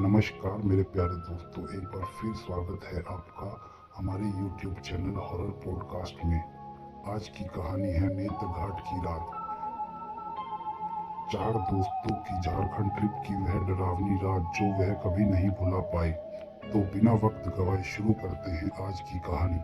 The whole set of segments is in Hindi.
नमस्कार मेरे प्यारे दोस्तों, एक बार फिर स्वागत है आपका हमारे YouTube चैनल हॉरर पॉडकास्ट में। आज की कहानी है नेत्र घाट की रात। चार दोस्तों की झारखंड ट्रिप की वह डरावनी रात जो वह कभी नहीं भुला पाए। तो बिना वक्त गवाए शुरू करते हैं आज की कहानी।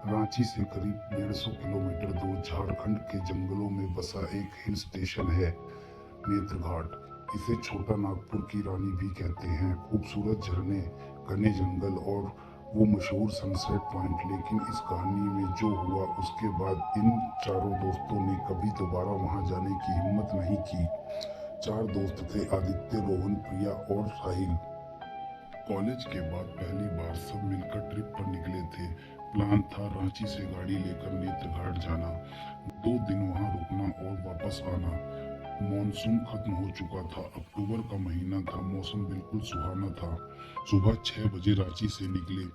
रांची से करीब 150 किलोमीटर दूर झारखंड के जंगलों में बसा एक हिल स्टेशन है नेत्रघाट। इसे छोटा नागपुर की रानी भी कहते हैं। खूबसूरत झरने, घने जंगल और वो मशहूर सनसेट पॉइंट। लेकिन इस कहानी में जो हुआ उसके बाद इन चारों दोस्तों ने कभी दोबारा वहां जाने की हिम्मत नहीं की। चार दोस्त थे, आदित्य, रोहन, प्रिया और साहिल। कॉलेज के बाद पहली बार सब मिलकर ट्रिप पर निकले थे। प्लान था रांची से गाड़ी लेकर नेत्रघाट जाना, 2 दिन वहां रुकना और वापस आना। मॉनसून खत्म हो चुका था, अक्टूबर का महीना था, मौसम बिल्कुल सुहाना था। सुबह 6 बजे रांची से निकले।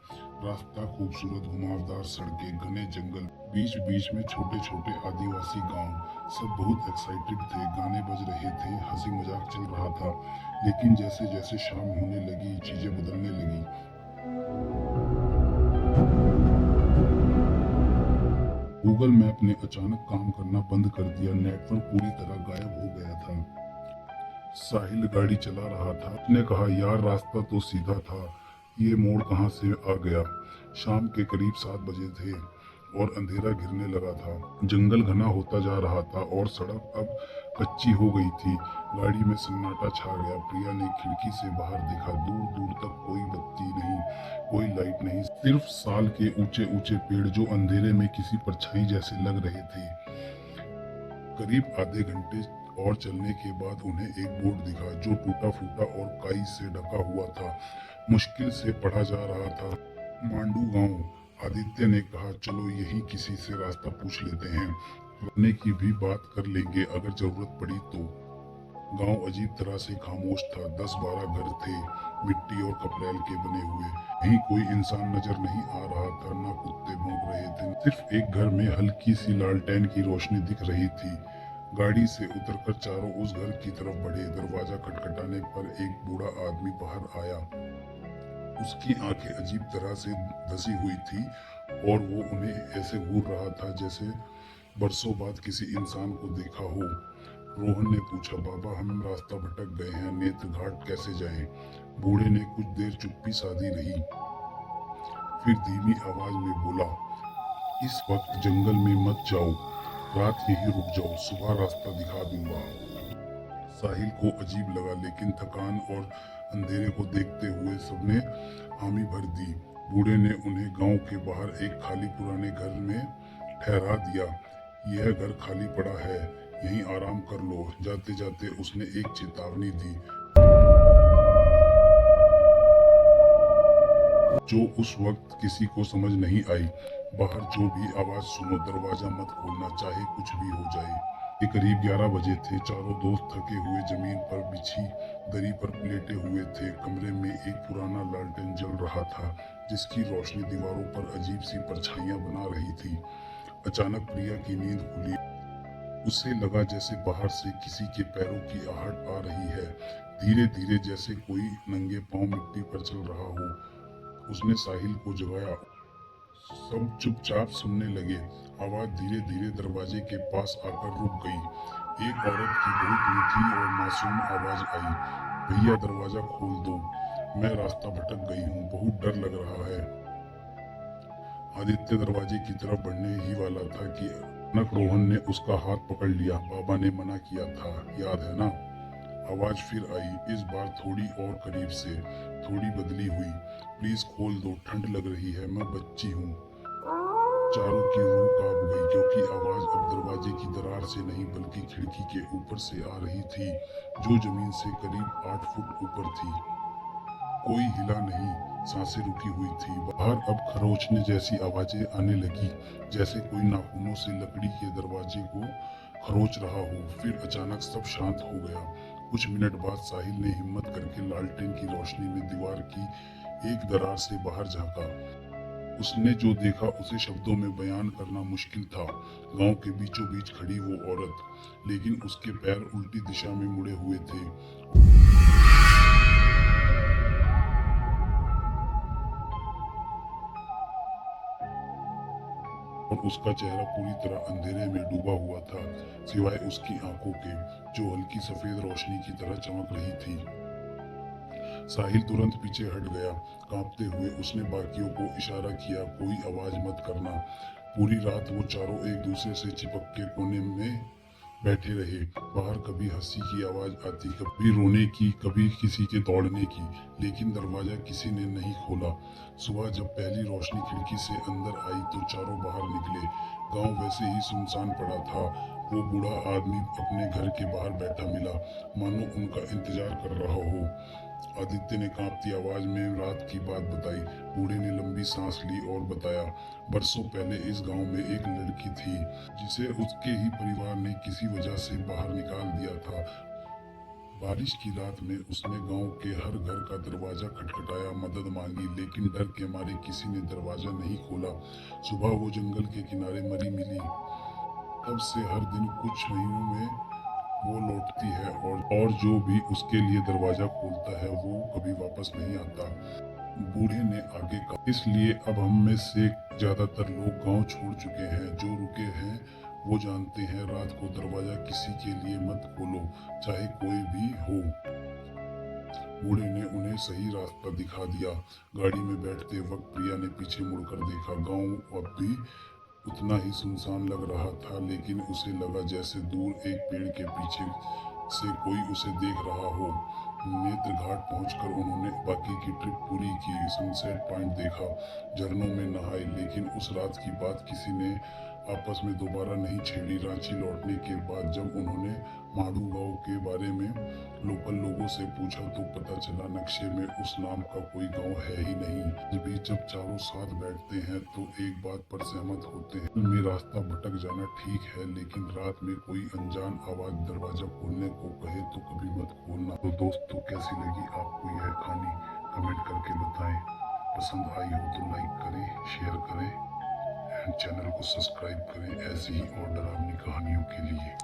रास्ता खूबसूरत, घुमावदार सड़कें, घने जंगल, बीच बीच में छोटे छोटे आदिवासी गांव। सब बहुत एक्साइटेड थे, गाने बज रहे थे, हंसी मजाक चल रहा था। लेकिन जैसे जैसे शाम होने लगी चीजें बदलने लगी। गूगल मैप ने अचानक काम करना बंद कर दिया, नेटवर्क पूरी तरह गायब हो गया था। साहिल गाड़ी चला रहा था। उसने कहा, यार रास्ता तो सीधा था, ये मोड़ कहाँ से आ गया। शाम के करीब 7 बजे थे और अंधेरा घिरने लगा था। जंगल घना होता जा रहा था और सड़क अब कच्ची हो गई थी। गाड़ी में सन्नाटा छा गया। प्रिया ने खिड़की से बाहर देखा। दूर दूर तक कोई बत्ती नहीं, कोई लाइट नहीं, सिर्फ साल के ऊंचे ऊंचे पेड़ जो अंधेरे में किसी परछाई जैसे लग रहे थे। करीब आधे घंटे और चलने के बाद उन्हें एक बोर्ड दिखा जो टूटा फूटा और काई से ढका हुआ था। मुश्किल से पढ़ा जा रहा था, मांडू गांव। आदित्य ने कहा, चलो यही किसी से रास्ता पूछ लेते हैं, रहने की भी बात कर लेंगे अगर जरूरत पड़ी तो। गांव अजीब तरह से खामोश था। 10-12 घर थे, मिट्टी और कपड़ैल के बने हुए। कहीं कोई इंसान नजर नहीं आ रहा था, ना कुत्ते भौंक रहे थे। सिर्फ एक घर में हल्की सी लालटेन की रोशनी दिख रही थी। गाड़ी से उतरकर चारों उस घर की तरफ बढ़े। दरवाजा खटखटाने पर एक बूढ़ा आदमी बाहर आया। उसकी आंखें अजीब तरह से धसी हुई थी और वो उन्हें ऐसे घूर रहा था जैसे बरसों बाद किसी इंसान को देखा हो। रोहन ने पूछा, बाबा हम रास्ता भटक गए हैं, नेत्र घाट कैसे जाएं? बूढ़े ने कुछ देर चुप्पी साधी रही, फिर धीमी आवाज में बोला, इस वक्त जंगल में मत जाओ, रात यहीं रुक जाओ, सुबह रास्ता दिखा दूंगा। साहिल को अजीब लगा, लेकिन थकान और अंधेरे को देखते हुए सबने हामी भर दी। बूढ़े ने उन्हें गांव के बाहर एक खाली पुराने घर में ठहरा दिया। यह घर खाली पड़ा है, यहीं आराम कर लो। जाते जाते उसने एक चेतावनी दी जो उस वक्त किसी को समझ नहीं आई। बाहर जो भी आवाज सुनो, दरवाजा मत खोलना, चाहे कुछ भी हो जाए। ये करीब 11 बजे थे। चारों दोस्त थके हुए जमीन पर बिछी दरी पर लेटे हुए थे। कमरे में एक पुराना लालटेन जल रहा था जिसकी रोशनी दीवारों पर अजीब सी परछाइयां बना रही थी। अचानक प्रिया की नींद खुली। उसे लगा जैसे बाहर से किसी के पैरों की आहट आ रही है, धीरे धीरे, जैसे कोई नंगे पांव मिट्टी पर चल रहा हो। उसने साहिल को जगाया। सब चुपचाप सुनने लगे। आवाज धीरे धीरे दरवाजे के पास आकर रुक गई। एक औरत की बहुत मीठी और मासूम आवाज आई, भैया दरवाजा खोल दो, मैं रास्ता भटक गई हूँ, बहुत डर लग रहा है। आदित्य दरवाजे की तरफ बढ़ने ही वाला था कि अचानक रोहन ने उसका हाथ पकड़ लिया। बाबा ने मना किया था, याद है ना? आवाज फिर आई, इस बार थोड़ी और करीब से, थोड़ी बदली हुई, प्लीज खोल दो, ठंड लग रही है, मैं बच्ची हूँ। चारों की रूह कांप गई क्योंकि आवाज अब दरवाजे की दरार से नहीं बल्कि खिड़की के ऊपर से आ रही थी जो जमीन से करीब 8 फुट ऊपर थी। कोई हिला नहीं, सांसें रुकी हुई थी। बाहर अब खरोचने जैसी आवाजें आने लगी, जैसे कोई नाखूनों से लकड़ी के दरवाजे को खरोच रहा हो। फिर अचानक सब शांत हो गया। कुछ मिनट बाद साहिल ने हिम्मत करके लालटेन की रोशनी में दीवार की एक दरार से बाहर झांका। उसने जो देखा उसे शब्दों में बयान करना मुश्किल था। गांव के बीचों बीच खड़ी वो औरत, लेकिन उसके पैर उल्टी दिशा में मुड़े हुए थे और उसका चेहरा पूरी तरह अंधेरे में डूबा हुआ था, सिवाय उसकी आंखों के, जो हल्की सफेद रोशनी की तरह चमक रही थी। साहिल तुरंत पीछे हट गया। कांपते हुए उसने बाकियों को इशारा किया, कोई आवाज मत करना। पूरी रात वो चारों एक दूसरे से चिपक के कोने में बैठे रहे। बाहर कभी हंसी की आवाज आती, कभी रोने की, कभी किसी के दौड़ने की, लेकिन दरवाजा किसी ने नहीं खोला। सुबह जब पहली रोशनी खिड़की से अंदर आई तो चारों बाहर निकले। गांव वैसे ही सुनसान पड़ा था। वो बूढ़ा आदमी अपने घर के बाहर बैठा मिला, मानो उनका इंतजार कर रहा हो। आदित्य ने कांपती आवाज में रात की बात बताई। बूढ़े ने लंबी सांस ली और बताया, बरसों पहले इस गांव में एक लड़की थी जिसे उसके ही परिवार ने किसी वजह से बाहर निकाल दिया था। बारिश की रात में उसने गांव के हर घर का दरवाजा खटखटाया, मदद मांगी, लेकिन डर के मारे किसी ने दरवाजा नहीं खोला। सुबह वो जंगल के किनारे मरी मिली। तब से हर दिन कुछ महीनों में वो लौटती है और जो भी उसके लिए दरवाजा खोलता है वो कभी वापस नहीं आता। बूढ़े ने आगे कहा, इसलिए अब हम में से ज्यादातर लोग गांव छोड़ चुके हैं। जो रुके हैं वो जानते हैं, रात को दरवाजा किसी के लिए मत खोलो, चाहे कोई भी हो। बूढ़े ने उन्हें सही रास्ता दिखा दिया। गाड़ी में बैठते वक्त प्रिया ने पीछे मुड़कर देखा। गांव अब भी उतना ही सुनसान लग रहा था, लेकिन उसे लगा जैसे दूर एक पेड़ के पीछे से कोई उसे देख रहा हो। नेत्र घाट पहुंचकर उन्होंने बाकी की ट्रिप पूरी की। सनसेट पॉइंट देखा, झरनों में नहाए, लेकिन उस रात की बात किसी ने आपस में दोबारा नहीं छेड़ी। रांची लौटने के बाद जब उन्होंने माड़ू गांव के बारे में लोकल लोगों से पूछा तो पता चला नक्शे में उस नाम का कोई गांव है ही नहीं। भी जब चारों साथ बैठते हैं तो एक बात पर सहमत होते हैं, में रास्ता भटक जाना ठीक है, लेकिन रात में कोई अनजान आवाज दरवाजा खोलने को कहे तो कभी मत खोलना। तो दोस्तों, कैसी लगी आपको यह कहानी, कमेंट करके बताएं। पसंद आई हो तो लाइक करें, शेयर करें एंड चैनल को सब्सक्राइब करें ऐसी ही और डरावनी कहानियों के लिए।